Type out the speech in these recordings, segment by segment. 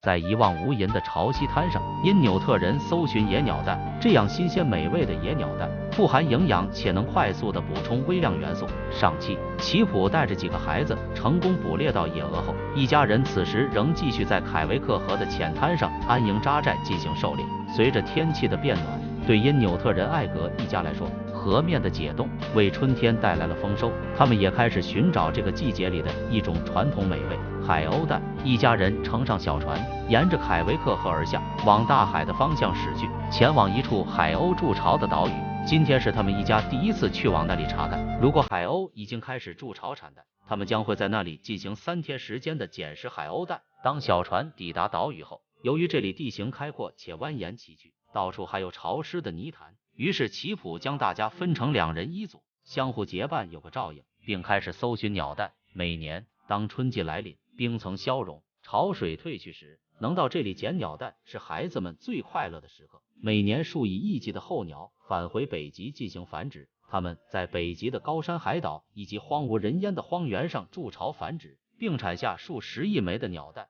在一望无垠的潮汐滩上，因纽特人搜寻野鸟蛋，这样新鲜美味的野鸟蛋富含营养且能快速的补充微量元素。上期，奇普带着几个孩子成功捕猎到野鹅后，一家人此时仍继续在凯维克河的浅滩上安营扎寨进行狩猎。随着天气的变暖，对因纽特人艾格一家来说，河面的解冻为春天带来了丰收，他们也开始寻找这个季节里的一种传统美味——海鸥蛋。一家人乘上小船，沿着凯维克河而下，往大海的方向驶去，前往一处海鸥筑巢的岛屿。今天是他们一家第一次去往那里查看。如果海鸥已经开始筑巢产蛋，他们将会在那里进行3天时间的捡拾海鸥蛋。当小船抵达岛屿后，由于这里地形开阔且蜿蜒崎岖，到处还有潮湿的泥潭，于是奇普将大家分成2人1组，相互结伴有个照应，并开始搜寻鸟蛋。每年当春季来临，冰层消融，潮水退去时，能到这里捡鸟蛋是孩子们最快乐的时刻。每年数以亿计的候鸟返回北极进行繁殖，它们在北极的高山海岛以及荒无人烟的荒原上筑巢繁殖，并产下数十亿枚的鸟蛋。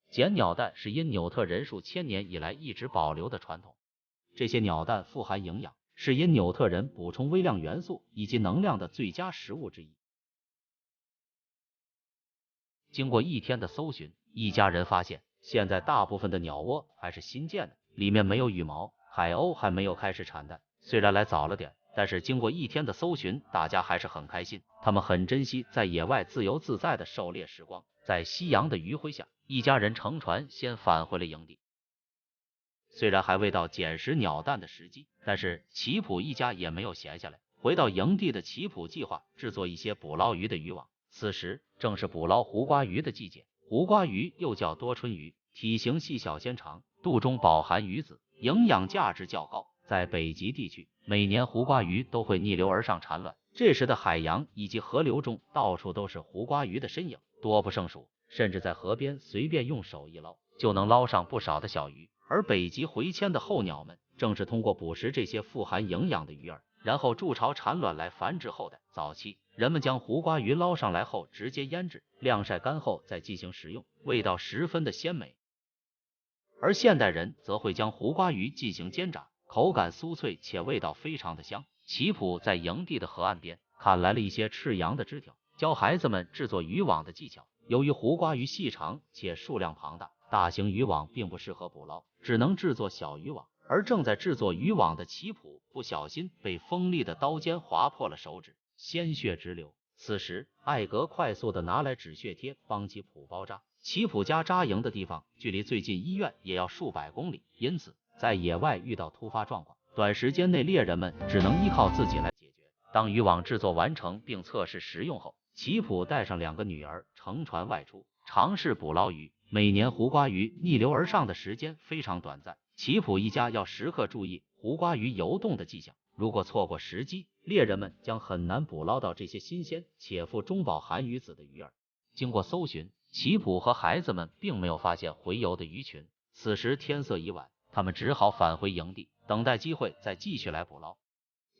捡鸟蛋是因纽特人数千年以来一直保留的传统，这些鸟蛋富含营养，是因纽特人补充微量元素以及能量的最佳食物之一。经过1天的搜寻，一家人发现，现在大部分的鸟窝还是新建的，里面没有羽毛，海鸥还没有开始产蛋。虽然来早了点，但是经过1天的搜寻，大家还是很开心。他们很珍惜在野外自由自在的狩猎时光。在夕阳的余晖下，一家人乘船先返回了营地。虽然还未到捡拾鸟蛋的时机，但是奇普一家也没有闲下来。回到营地的奇普计划制作一些捕捞鱼的渔网。此时正是捕捞胡瓜鱼的季节。胡瓜鱼又叫多春鱼，体型细小纤长，肚中饱含鱼子，营养价值较高。在北极地区，每年胡瓜鱼都会逆流而上产卵，这时的海洋以及河流中到处都是胡瓜鱼的身影，多不胜数，甚至在河边随便用手一捞，就能捞上不少的小鱼。而北极回迁的候鸟们，正是通过捕食这些富含营养的鱼儿，然后筑巢产卵来繁殖后代。早期，人们将胡瓜鱼捞上来后直接腌制，晾晒干后再进行食用，味道十分的鲜美。而现代人则会将胡瓜鱼进行煎炸，口感酥脆且味道非常的香。奇普在营地的河岸边砍来了一些赤杨的枝条，教孩子们制作渔网的技巧。由于胡瓜鱼细长且数量庞大，大型渔网并不适合捕捞，只能制作小渔网。而正在制作渔网的奇普不小心被锋利的刀尖划破了手指，鲜血直流。此时，艾格快速的拿来止血贴帮奇普包扎。奇普家扎营的地方距离最近医院也要数百公里，因此在野外遇到突发状况，短时间内猎人们只能依靠自己来解决。当渔网制作完成并测试实用后，奇普带上2个女儿乘船外出，尝试捕捞鱼。每年胡瓜鱼逆流而上的时间非常短暂，奇普一家要时刻注意胡瓜鱼游动的迹象，如果错过时机，猎人们将很难捕捞到这些新鲜且富中饱含鱼子的鱼儿。经过搜寻，奇普和孩子们并没有发现洄游的鱼群。此时天色已晚，他们只好返回营地，等待机会再继续来捕捞。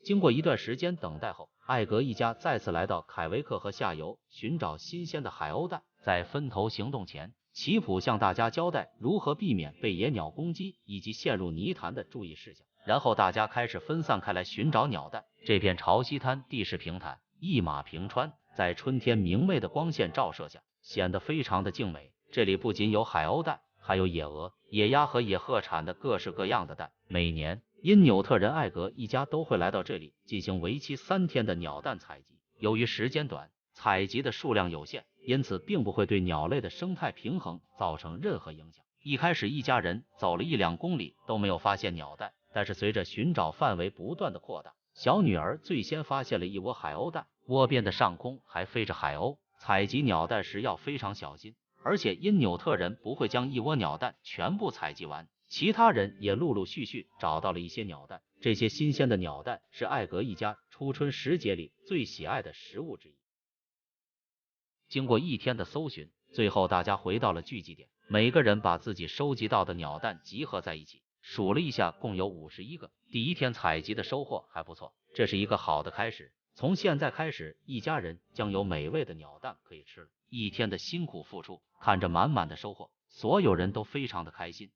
经过一段时间等待后，艾格一家再次来到凯维克河下游，寻找新鲜的海鸥蛋。在分头行动前，奇普向大家交代如何避免被野鸟攻击以及陷入泥潭的注意事项，然后大家开始分散开来寻找鸟蛋。这片潮汐滩地势平坦，一马平川，在春天明媚的光线照射下，显得非常的静美。这里不仅有海鸥蛋，还有野鹅、野鸭和野鹤产的各式各样的蛋。每年因纽特人艾格一家都会来到这里进行为期3天的鸟蛋采集。由于时间短，采集的数量有限，因此并不会对鸟类的生态平衡造成任何影响。一开始一家人走了1-2公里都没有发现鸟蛋，但是随着寻找范围不断的扩大，小女儿最先发现了一窝海鸥蛋，窝边的上空还飞着海鸥。采集鸟蛋时要非常小心，而且因纽特人不会将一窝鸟蛋全部采集完，其他人也陆陆续续找到了一些鸟蛋。这些新鲜的鸟蛋是艾格一家初春时节里最喜爱的食物之一。经过1天的搜寻，最后大家回到了聚集点，每个人把自己收集到的鸟蛋集合在一起，数了一下，共有51个。第1天采集的收获还不错，这是一个好的开始。从现在开始，一家人将有美味的鸟蛋可以吃了。1天的辛苦付出，看着满满的收获，所有人都非常的开心。